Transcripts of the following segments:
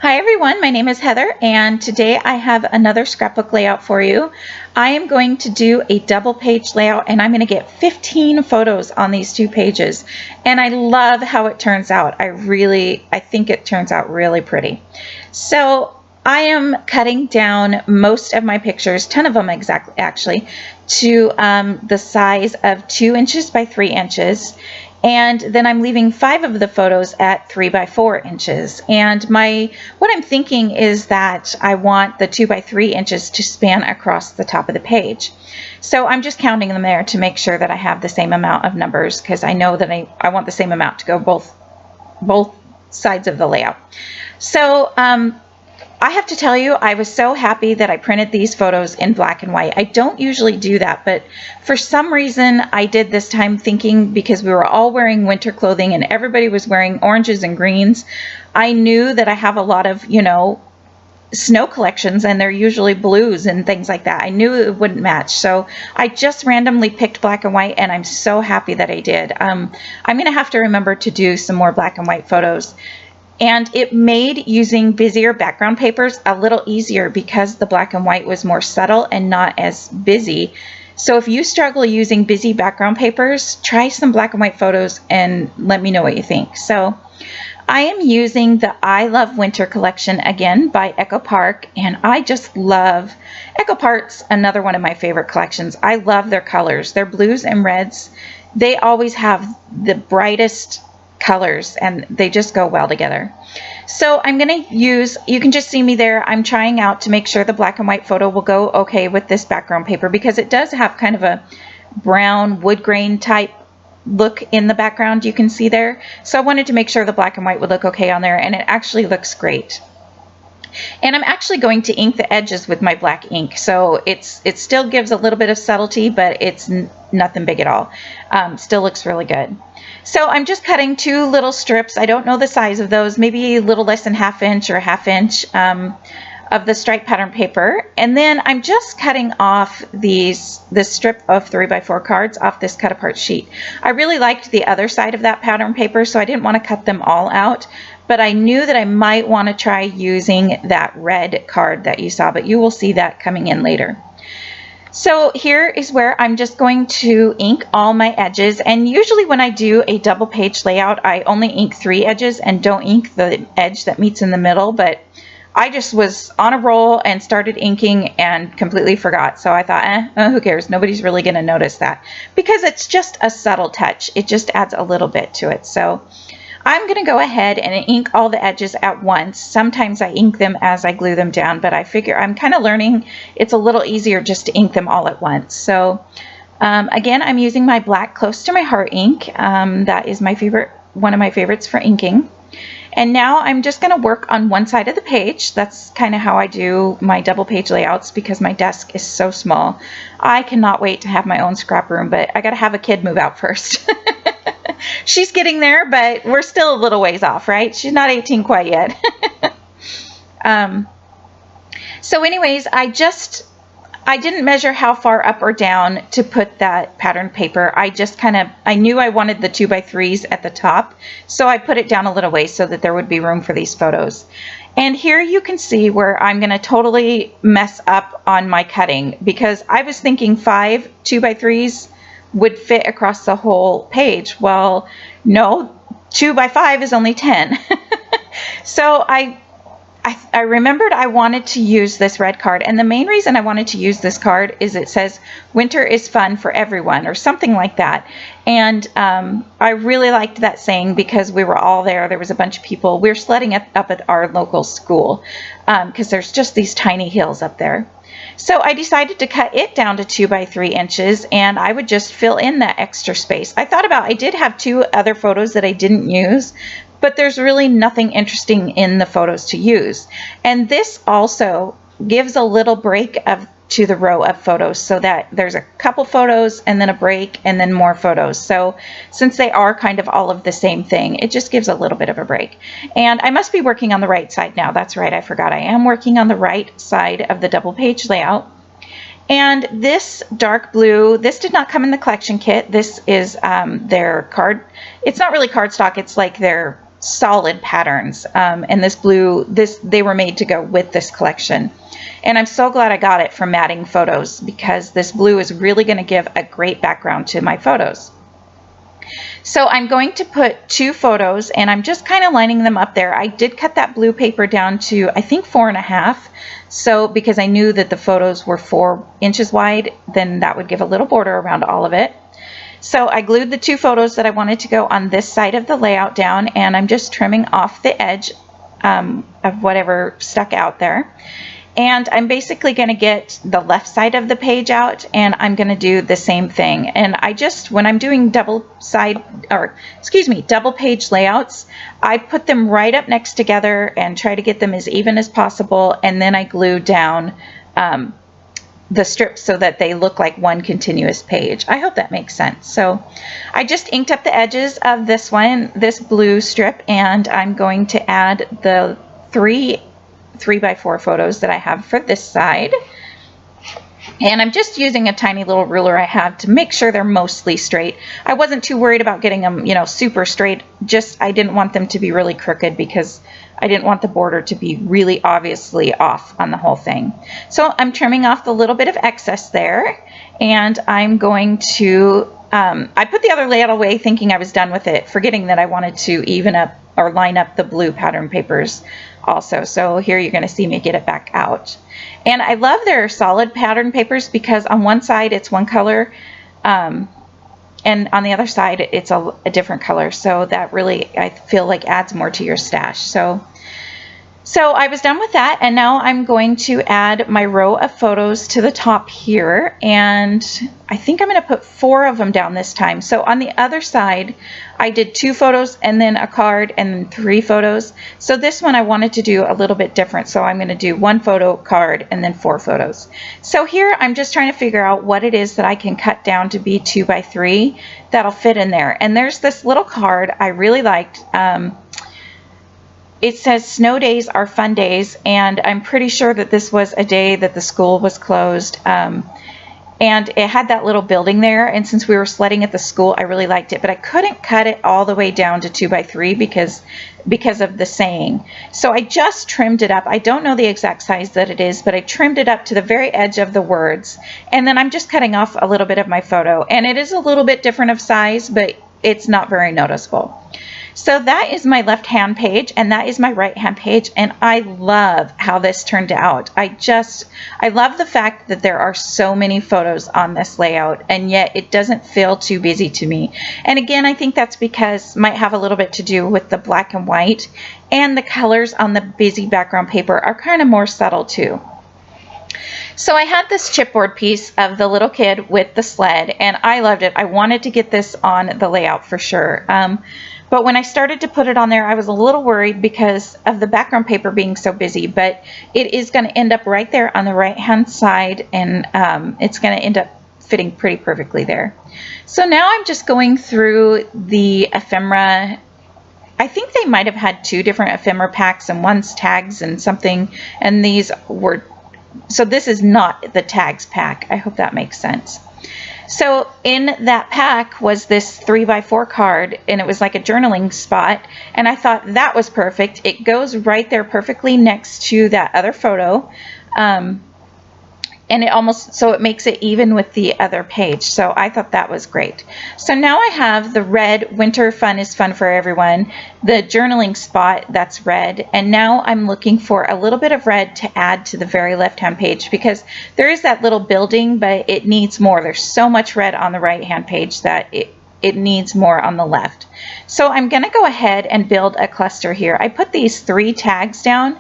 Hi everyone, my name is Heather and today I have another scrapbook layout for you. I am going to do a double page layout and I'm going to get 15 photos on these two pages, and I love how it turns out. I think it turns out really pretty. So I am cutting down most of my pictures, 10 of them exactly actually, to the size of 2 inches by 3 inches. And then I'm leaving 5 of the photos at 3 by 4 inches. And what I'm thinking is that I want the 2 by 3 inches to span across the top of the page. So I'm just counting them there to make sure that I have the same amount of numbers, because I know that I want the same amount to go both sides of the layout. So I have to tell you, I was so happy that I printed these photos in black and white. I don't usually do that, but for some reason I did this time, thinking because we were all wearing winter clothing and everybody was wearing oranges and greens. I knew that I have a lot of, snow collections and they're usually blues and things like that. I knew it wouldn't match, so I just randomly picked black and white, and I'm so happy that I did. I'm going to have to remember to do some more black and white photos. And it made using busier background papers a little easier because the black and white was more subtle and not as busy. So if you struggle using busy background papers, try some black and white photos and let me know what you think. So I am using the I Love Winter collection again by Echo Park, and I just love Echo Park's another one of my favorite collections. I love their colors. Their blues and reds, they always have the brightest colors and they just go well together. So I'm going to use, you can just see me there, I'm trying out to make sure the black and white photo will go okay with this background paper, because it does have kind of a brown wood grain type look in the background, you can see there. So I wanted to make sure the black and white would look okay on there, and it actually looks great. And I'm actually going to ink the edges with my black ink, so it still gives a little bit of subtlety, but it's nothing big at all. Still looks really good. So I'm just cutting 2 little strips. I don't know the size of those, maybe a little less than 1/2 inch or 1/2 inch of the stripe pattern paper. And then I'm just cutting off this strip of 3 by 4 cards off this cut apart sheet. I really liked the other side of that pattern paper, so I didn't want to cut them all out, but I knew that I might want to try using that red card that you saw, but you will see that coming in later. So here is where I'm just going to ink all my edges, and usually when I do a double page layout I only ink 3 edges and don't ink the edge that meets in the middle, but I just was on a roll and started inking and completely forgot, so I thought, who cares, nobody's really going to notice that, because it's just a subtle touch, it just adds a little bit to it. So I'm going to go ahead and ink all the edges at once. Sometimes I ink them as I glue them down, but I figure I'm kind of learning it's a little easier just to ink them all at once. So again, I'm using my black Close to My Heart ink. That is my favorite, one of my favorites for inking. And now I'm just going to work on one side of the page. That's kind of how I do my double page layouts, because my desk is so small. I cannot wait to have my own scrap room, but I got to have a kid move out first. She's getting there, but we're still a little ways off, right? She's not 18 quite yet. So anyways, I didn't measure how far up or down to put that pattern paper. I knew I wanted the 2 by 3s at the top, so I put it down a little way so that there would be room for these photos. And here you can see where I'm going to totally mess up on my cutting, because I was thinking 5 2 by 3s would fit across the whole page. Well, no, 2 by 5 is only 10. So I remembered I wanted to use this red card, and the main reason I wanted to use this card is it says winter is fun for everyone, or something like that. And I really liked that saying because we were all there. There was a bunch of people. We were sledding up at our local school because there's just these tiny hills up there. So I decided to cut it down to 2 by 3 inches, and I would just fill in that extra space. I did have 2 other photos that I didn't use, but there's really nothing interesting in the photos to use. And this also gives a little break to the row of photos, so that there's a couple photos and then a break and then more photos. So since they are kind of all of the same thing, it just gives a little bit of a break. And I must be working on the right side now. That's right, I forgot. I am working on the right side of the double page layout. And this dark blue, this did not come in the collection kit. This is their card. It's not really cardstock, it's like their solid patterns, and this blue, they were made to go with this collection. And I'm so glad I got it from Matting Photos, because this blue is really going to give a great background to my photos. So I'm going to put 2 photos, and I'm just kind of lining them up there. I did cut that blue paper down to, I think, 4.5. So because I knew that the photos were 4 inches wide, then that would give a little border around all of it. So I glued the 2 photos that I wanted to go on this side of the layout down, and I'm just trimming off the edge of whatever stuck out there. And I'm basically going to get the left side of the page out, and I'm going to do the same thing. And I just, when I'm doing double page layouts, I put them right up next together and try to get them as even as possible, and then I glue down the strips so that they look like one continuous page. I hope that makes sense. So I just inked up the edges of this one, this blue strip, and I'm going to add the 3x4 photos that I have for this side. And I'm just using a tiny little ruler I have to make sure they're mostly straight. I wasn't too worried about getting them, you know, super straight. Just I didn't want them to be really crooked, because I didn't want the border to be really obviously off on the whole thing. So I'm trimming off the little bit of excess there, and I'm going to, I put the other layout away thinking I was done with it, forgetting that I wanted to even up or line up the blue pattern papers also. So here you're going to see me get it back out. And I love their solid pattern papers, because on one side it's one color, and on the other side it's a different color. So that really, I feel like, adds more to your stash. So I was done with that, and now I'm going to add my row of photos to the top here, and I think I'm going to put 4 of them down this time. So on the other side, I did 2 photos and then a card and then 3 photos. So this one I wanted to do a little bit different, so I'm going to do 1 photo, card, and then 4 photos. So here I'm just trying to figure out what it is that I can cut down to be 2x3 that'll fit in there. And there's this little card I really liked. It says snow days are fun days, and I'm pretty sure that this was a day that the school was closed, and it had that little building there, and since we were sledding at the school, I really liked it, but I couldn't cut it all the way down to 2x3 because of the saying. So I just trimmed it up. I don't know the exact size that it is, but I trimmed it up to the very edge of the words, and then I'm just cutting off a little bit of my photo, and it is a little bit different of size, but it's not very noticeable. So that is my left hand page, and that is my right hand page, and I love how this turned out. I love the fact that there are so many photos on this layout, and yet it doesn't feel too busy to me. And again, I think that's because might have a little bit to do with the black and white, and the colors on the busy background paper are kind of more subtle too. So I had this chipboard piece of the little kid with the sled, and I loved it. I wanted to get this on the layout for sure. But when I started to put it on there, I was a little worried because of the background paper being so busy, but it is going to end up right there on the right hand side, and it's going to end up fitting pretty perfectly there. So now I'm just going through the ephemera. I think they might have had 2 different ephemera packs, and one's tags and something, and these were, so this is not the tags pack. I hope that makes sense. So in that pack was this 3x4 card, and it was like a journaling spot, and I thought that was perfect. It goes right there perfectly next to that other photo, and it makes it even with the other page. So I thought that was great. So now I have the red winter fun is fun for everyone, the journaling spot that's red, and now I'm looking for a little bit of red to add to the very left hand page, because there is that little building, but it needs more. There's so much red on the right hand page that it needs more on the left. So I'm going to go ahead and build a cluster here. I put these 3 tags down,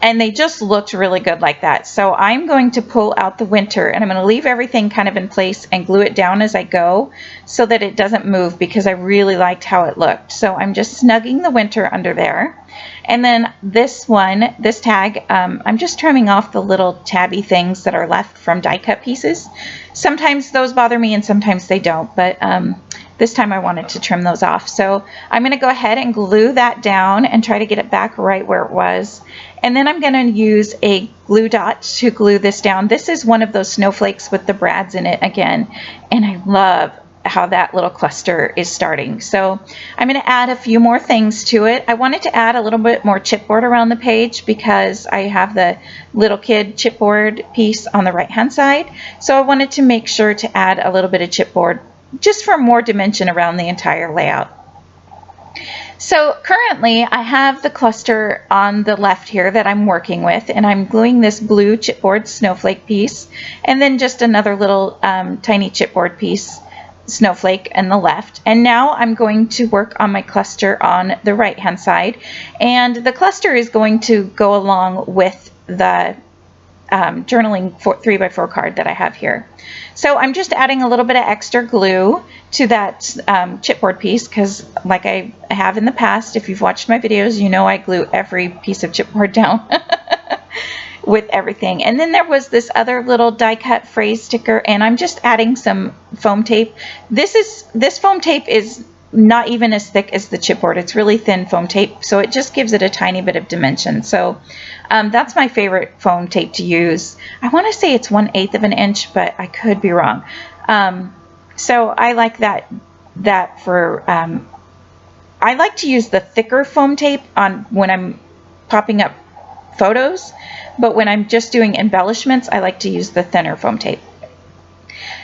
and they just looked really good like that. So I'm going to pull out the winter, and I'm going to leave everything kind of in place and glue it down as I go so that it doesn't move, because I really liked how it looked. So I'm just snugging the winter under there. And then this one, this tag, I'm just trimming off the little tabby things that are left from die cut pieces. Sometimes those bother me and sometimes they don't, but this time I wanted to trim those off. So I'm going to go ahead and glue that down and try to get it back right where it was. And then I'm going to use a glue dot to glue this down. This is one of those snowflakes with the brads in it again. And I how that little cluster is starting. So I'm going to add a few more things to it. I wanted to add a little bit more chipboard around the page because I have the little kid chipboard piece on the right hand side. So I wanted to make sure to add a little bit of chipboard just for more dimension around the entire layout. So currently I have the cluster on the left here that I'm working with, and I'm gluing this blue chipboard snowflake piece and then just another little tiny chipboard piece snowflake on the left. And now I'm going to work on my cluster on the right hand side, and the cluster is going to go along with the journaling 3x4 card that I have here. So I'm just adding a little bit of extra glue to that chipboard piece because, like I have in the past, if you've watched my videos, you know I glue every piece of chipboard down with everything. And then there was this other little die cut phrase sticker, and I'm just adding some foam tape. This foam tape is not even as thick as the chipboard. It's really thin foam tape, so it just gives it a tiny bit of dimension. So that's my favorite foam tape to use. I want to say it's 1/8 of an inch, but I could be wrong. So I like that for I like to use the thicker foam tape on when I'm popping up photos, but when I'm just doing embellishments, I like to use the thinner foam tape.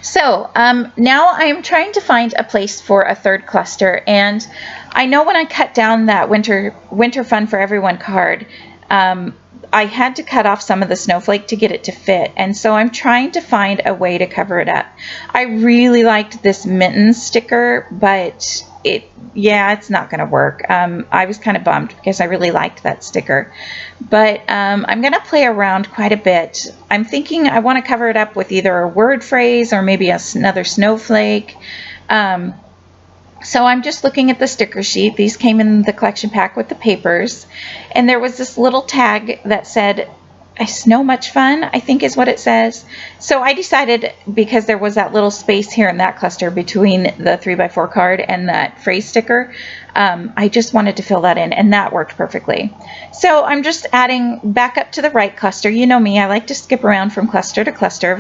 So now I am trying to find a place for a third cluster, and I know when I cut down that winter fun for everyone card, I had to cut off some of the snowflake to get it to fit, and so I'm trying to find a way to cover it up. I really liked this mittens sticker, but it's not going to work. I was kind of bummed because I really liked that sticker, but I'm going to play around quite a bit. I'm thinking I want to cover it up with either a word phrase or maybe another snowflake. So I'm just looking at the sticker sheet. These came in the collection pack with the papers, and there was this little tag that said, "Snow much fun," I think is what it says. So I decided, because there was that little space here in that cluster between the 3x4 card and that phrase sticker, I just wanted to fill that in, and that worked perfectly. So I'm just adding back up to the right cluster. You know me, I like to skip around from cluster to cluster.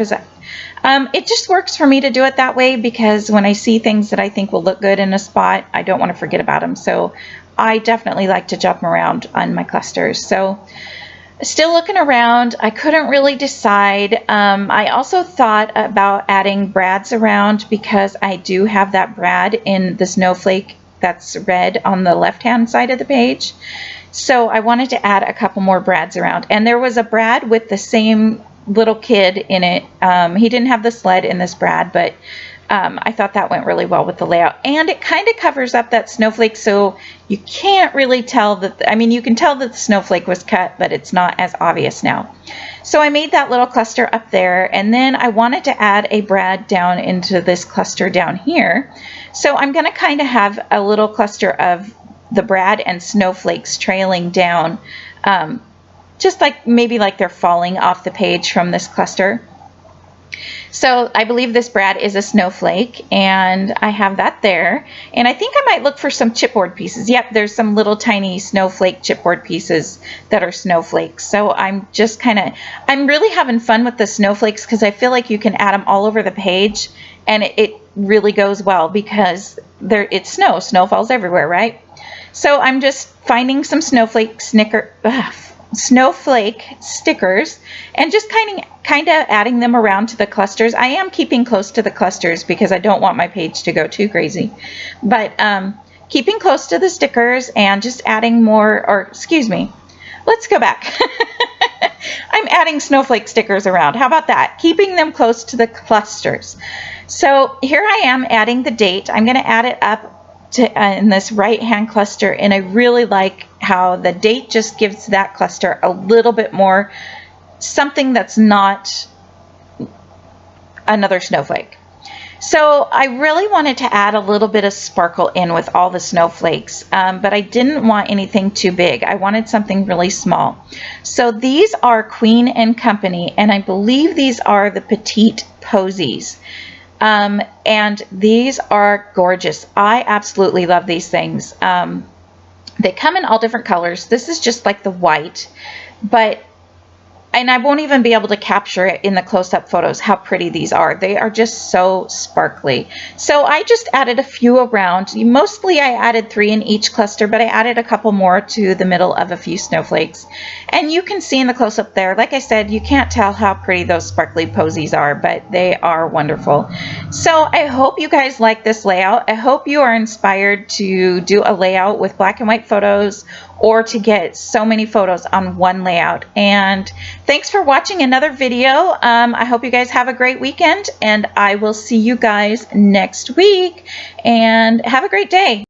It just works for me to do it that way because when I see things that I think will look good in a spot, I don't want to forget about them. So I definitely like to jump around on my clusters. So still looking around, I couldn't really decide. I also thought about adding brads around because I do have that brad in the snowflake that's red on the left-hand side of the page. So I wanted to add a couple more brads around. And there was a brad with the same little kid in it. He didn't have the sled in this brad, but I thought that went really well with the layout, and it kind of covers up that snowflake, so you can't really tell that, I mean, you can tell that the snowflake was cut, but it's not as obvious now. So I made that little cluster up there, and then I wanted to add a brad down into this cluster down here. So I'm going to kind of have a little cluster of the brad and snowflakes trailing down, just like maybe like they're falling off the page from this cluster. So I believe this brad is a snowflake, and I have that there. And I think I might look for some chipboard pieces. Yep, there's some little tiny snowflake chipboard pieces that are snowflakes. So I'm just I'm really having fun with the snowflakes because I feel like you can add them all over the page, and it really goes well because it's snow. Snow falls everywhere, right? So I'm just finding some snowflake stickers and just kind of adding them around to the clusters. I am keeping close to the clusters because I don't want my page to go too crazy, but keeping close to the stickers and just adding more, or excuse me, let's go back. I'm adding snowflake stickers around. How about that? Keeping them close to the clusters. So here I am adding the date. I'm going to add it up in this right hand cluster, and I really like how the date just gives that cluster a little bit more something that's not another snowflake. So I really wanted to add a little bit of sparkle in with all the snowflakes, but I didn't want anything too big. I wanted something really small. So these are Queen and Company, and I believe these are the Petite Posies. And these are gorgeous. I absolutely love these things. They come in all different colors. This is just like the white, but and I won't even be able to capture it in the close-up photos how pretty these are. They are just so sparkly. So I just added a few around. Mostly I added 3 in each cluster, but I added a couple more to the middle of a few snowflakes. And you can see in the close-up there, like I said, you can't tell how pretty those sparkly posies are, but they are wonderful. So I hope you guys like this layout. I hope you are inspired to do a layout with black and white photos, or to get so many photos on one layout. And thanks for watching another video. I hope you guys have a great weekend, and I will see you guys next week, and have a great day.